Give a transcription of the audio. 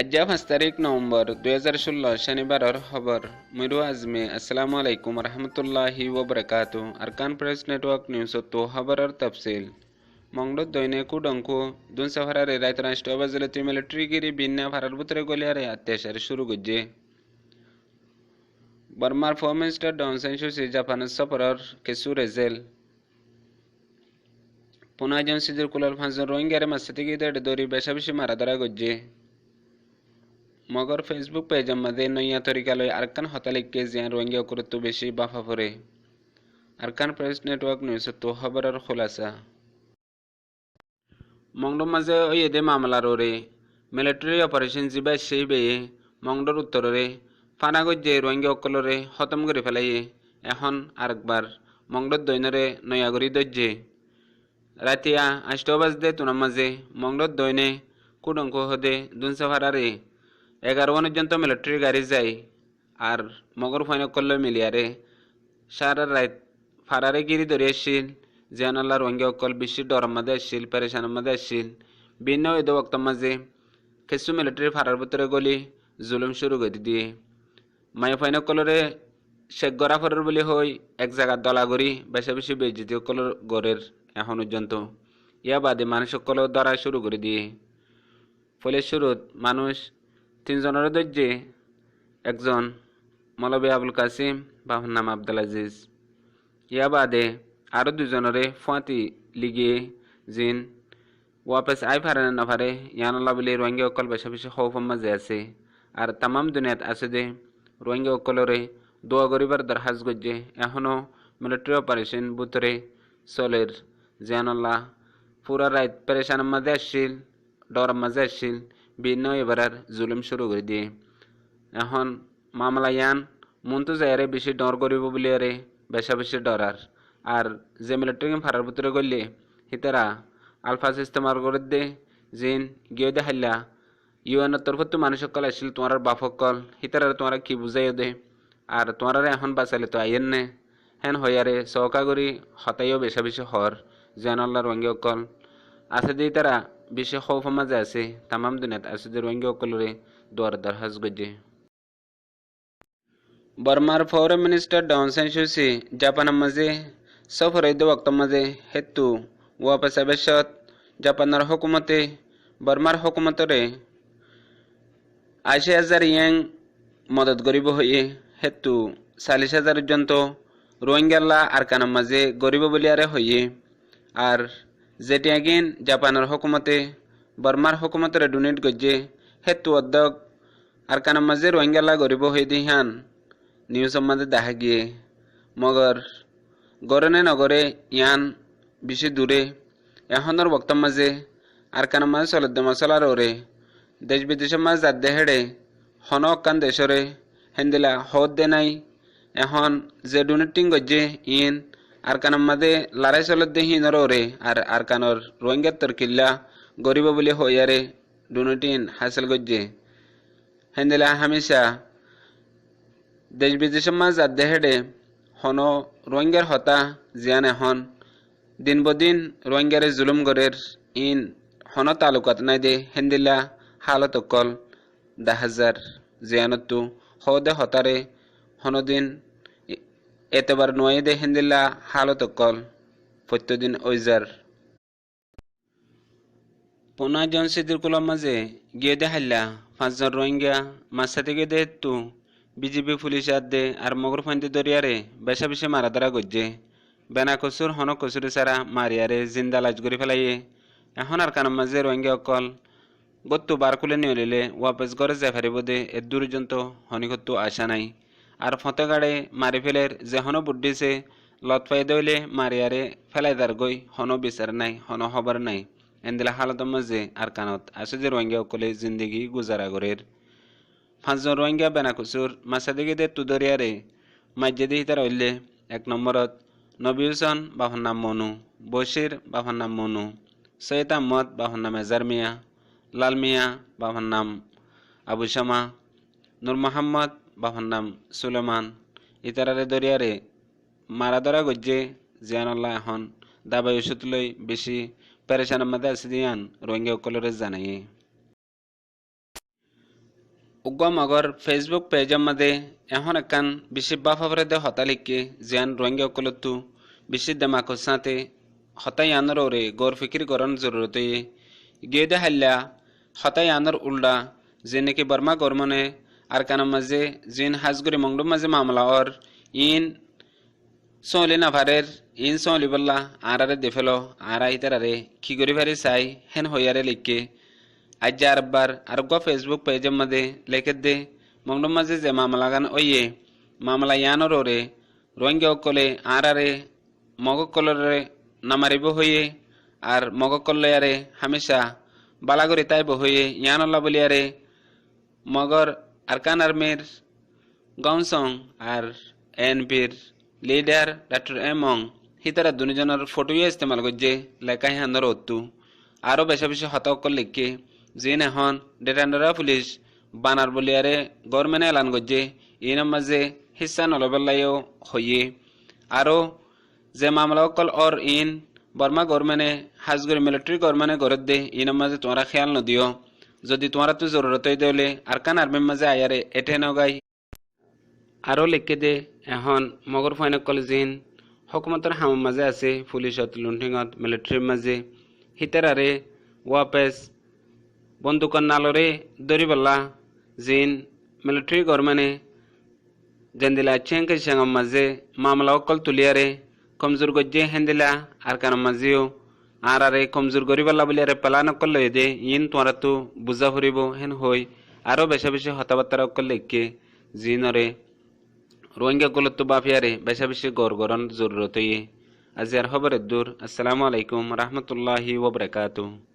आज 5 नवंबर 2016 शनिवार खबर मिरु आजमे अस्सलामु अलैकुम रहमतुल्लाहि व बरकातुहू अरकान प्रेस नेटवर्क न्यूज तो खबर तफसील मंगडो दोइने कुडंको दुन सफरारे रात राष्ट्र बाजलती मिलिट्री गिरी बिन्ना फारार बुतरे गोलियारे अत्याचार शुरू गुज्जे बर्मार फोर मिनिस्टर डाउन सेंशुसी जापान सफरार केसु रेजेल पुना जन सिजर कुलर फांजन रोहिंग्यारे मस्तिगी दे दोरी बेशाबिशी मारादरा गुज्जे मगर फेसबुक पेजमध्ये नया तरीकालय अरकान हतालिक जियान रोहिंग्या कुरुतु बेशी बाफाफुरे अरकान प्रेस नेटवर्क न्यूज तो खबर खुलासा मंगडो माजे ओयेदे मामला रोरे मिलिट्री ऑपरेशन जिबा सेबे मंगडोर उत्तररे फानागज्जे रोहिंग्या अकलरे खतम करे फेलाइए এখন আরেকবার মংডর দৈনরে নয়াগরি দজ্জে রাতিয়া 8 বাজদে তুনার মাঝে মংডর দৈনে কুডঙ্ক হদে দুনসাফারারে 11 পর্যন্ত মিলিটারি গাড়ি যায় আর মগর ফাইন করলে মিলিয়ারে সারা রাত ফারারে গিরি ধরে আসছিল জিয়ানাল্লাহ রোহিঙ্গা অকল বিশ্ব ডর মাঝে আসছিল পেরেশানের মাঝে আসছিল ভিন্ন এদ বক্তর মাঝে কিছু মিলিটারি ফারার ভিতরে গলি জুলুম শুরু করে দিয়ে মায়ে ফাইন কলরে শেখ গরাফরের বলে হই এক জায়গার দলাগরি বেশি বেশি বেজিতি কলর গড়ের এখন পর্যন্ত ইয়া বাদে মানুষ সকল ধরা শুরু করে দিয়ে ফলে শুরুত মানুষ 3 জনের দজ্জে একজন মৌলবী আবুল কাসিম বাবার নাম আব্দুল আজিজ ইয়া বাদে আরও 2 জনরে ফাঁতি লিগিয়ে জিন ওয়াপস আই ফারে না ফারে ইয়ানাল্লাহ বলে রোহিঙ্গা অকল বেশি বেশি খৌফের মাঝে আছে আর তামাম দুনিয়াত আছে যে রোহিঙ্গা অকলরে দোয়া গরিবার দরখাস্ত গজ্জে এখনও মিলিটারি অপারেশন বুতরে চলের জিয়ানাল্লাহ পুরা রাত পেরেশানের মাঝে আসছিল ডর মাঝে আসছিল ভিন্ন এবার জুলুম শুরু করে দিয়ে এখন মামলা ইয়ান মনতো যায়রে বেশি ডর করিব বলে আরে বেশা বেশি ডরার আর যে মিলিটারি ফারার ভিতরে গড়লে হিতারা আলফাজ ইস্তেমাল করে দে জিন গিয়ে দেখাইলা ইউএনের তরফত তো মানুষ সকল আসছিল তোমার বাপ সকল হিতারা তোমার কি বুঝাইও দে আর তোমার এখন বাঁচালে তো আইয়েন নে হেন হইয়ারে চৌকা করি হতাইও বেশা বেশি হর জিয়ানাল্লাহ রোহিঙ্গা অকল আছে যে তারা বিশ্ব খৌফের মাঝে আছে তামাম দুনিয়াত আছে যে রোহিঙ্গা অকলরে দোয়ার দরখাস্ত গজ্জে বর্মার ফরেন মিনিস্টার ডাউন সেন্সুসি জাপানের মাঝে সফর ওক্ত মাঝে হেতু ওয়াপাস আবেশত জাপানের হুকুমতে বর্মার হুকুমতরে 80,000 ইয়াং মদত গরিব হয়ে হেতু 40,000 পর্যন্ত রোহিঙ্গাল্লা আরকানের মাঝে গরিব বলিয়ারে হইয়ে আর যেটি আগিন জাপানের হুকুমতে বর্মার হুকুমতরে ডোনেট গজ্জে হেতু অধ্যক আরকানের মাঝে রোহিঙ্গাল্লা গরিব হয়ে দিহান নিউজের মাঝে দেখা গিয়ে মগর গরনে নগরে ইয়ান বেশি দূরে এখনের বক্তর মাঝে আরকানের মাঝে চলদ্দে মশলার ওরে দেশ বিদেশের মাঝে যাদ্দে হেড়ে হন অকান দেশরে হেন্দিলা হদ দে নাই এখন যে ডোনেটিং গজ্জে ইন আরকানের মাঝে লড়াই চলদ্দে হিনর ওরে আর আরকানর রোহিঙ্গার তরকিল্লা গরিব বলে হইয়ারে ডোনেটিন হাসিল গজ্জে হেন্দিলা হামেশা দেশ বিদেশের মাঝ যাদ্দে হেডে হন রোহিঙ্গার হতা জিয়ান এখন দিন বদিন রোহিঙ্গারে জুলুম গরের ইন হন তালুকাত নাই দে হেন্দিলা হালত অকল 10,000 জিয়ানতু হদে হতারে হনদিন এতবার নয় দে হেন্দিলা হালত অকল প্রত্যেকদিন ওইজার পুনা জন সিদ্দির কুলার মাঝে গিয়ে দেখাইলা 5 জন রোহিঙ্গা মাঝে থেকে দেহেতু বিজিবি পুলিশ দে আর মগর ফান্দি দরিয়ারে বেশা বেশি মারাদারা গজ্জে বেনা কসুর হন কসুরি সারা মারিয়ারে জিন্দা লাজ করে ফেলাইয়ে এখন আর কানের মাঝে রোহিঙ্গা অকল গত্তু বার খুলে নিয়ে লিলে ওয়াপস ঘরে যাই ফারিব দে এর দূরজন্ত হনিকত্তু আশা নাই আর ফতে গাড়ে মারি ফেলের যে হন বুদ্ধিছে লত পাই দইলে মারিয়ারে ফেলাই দার গই হন বিচার নাই হন হবার নাই এন্দিলা হালতের মাঝে আর কানত আছে যে রোহিঙ্গা অকলে জিন্দগি গুজারা গরের 5 জন রোহিঙ্গা বেনাকুসুর মাসাদিকে দে তুদরিয়ারে মাজ্জে দিহি তার হইলে 1 নম্বরত নবী হুসেন বাবার নাম মনু বশির বাবার নাম মনু সৈয়দ আহমদ বাবার নাম এজার মিয়া লাল মিয়া বাবার নাম আবু শামা নূর মোহাম্মদ বাবার নাম সুলেমান ইতারারে দরিয়ারে মারাদরা গজ্জে জিয়ানাল্লাহ এখন দাবাই ওষুধ লই বেশি পেরেশানের মধ্যে আছে দিয়ান রোহিঙ্গা অকলরে জানাইয়ে উগ্র মগর ফেসবুক পেজের মধ্যে এখন একখান বেশি বাফাফরে দে হতা লিখকে জিয়ান রোহিঙ্গা অকলতু বেশি দেমাকর সাথে হতাই আনর ওরে গর ফিকির করন জরুরত গিয়ে দে হাল্লা হতাই আনর উল্টা যে নাকি বর্মা গরমনে আর কানের মাঝে জিন হাজগুড়ি মংডুর মাঝে মামলা ওর ইন সোলি নাভারের ইন সোলি বললা আরে দেফেলো আরা ইতারে কি করি ভারি চাই হেন হইয়ারে লিখকে আজ আরবার আর ফেসবুক পেজের মধ্যে লেখে দে মংডুর মাঝে যে মামলা গান ওইয়ে মামলা ইয়ানোর ওরে রোহিঙ্গা অকলে আরে মগকলরে নামারিব হইয়ে আর মগকল্লয়ারে হামেশা বালাগরি তাইব হইয়ে ইয়ানল্লা বলিয়ারে মগর আরকান আর্মির গমসং আর এনপির লিডার ডক্টর এমং হিতারা দুজনের ফটোয়ে ইস্তেমাল করছে লেখাই হান্দর অত্তু আরও বেশি বেশি হতকল লিখকে জিন এখন ডেটান্ডরা পুলিশ বানার বলিয়ারে গভর্নমেন্ট এলান করছে ইনের মাঝে হিসা নলবেলাইও হইয়ে আরও যে মামলা অকল অর ইন বর্মা গভর্নমেন্টে হাজগুড়ি মিলিটারি গভর্নমেন্টে গড়ে দে ইনের মাঝে তোমরা খেয়াল নদিও যদি তোমরা তো জরুরত দেলে আরকান আর্মির মাঝে আয়ারে এটে নগাই আরও লিখে দে এখন মগর ফাইনক কলেজিন হকুমতের হামের মাঝে আছে পুলিশত লুণ্ঠিঙত মিলিটারির মাঝে হিতারারে ওয়াপেস বন্দুকর নালরে দরিবল্লা জিন মিলিটারি গভর্নমেন্টে জেন্দিলা চেঙ্কে সেঙর মাঝে মামলা অকল তুলিয়ারে কমজোর গজ্জে হেন্দিলা আর কানের মাঝেও আরে কমজোর গরিবাল্লা বলিয়ারে পেলান অকল লই দে ইন তোমরা তো বুঝা ফুরিব হেন হই আরও বেশি বেশি হতাবার্তার অকল লিখকে জিনরে রোহিঙ্গা গুলোত্ব বাফিয়ারে বেশা বেশি গড়গড়ন জরুরত আজি আর খবরের দূর। আসসালামু আলাইকুম রহমতুল্লাহি ওবরাকাতুহু।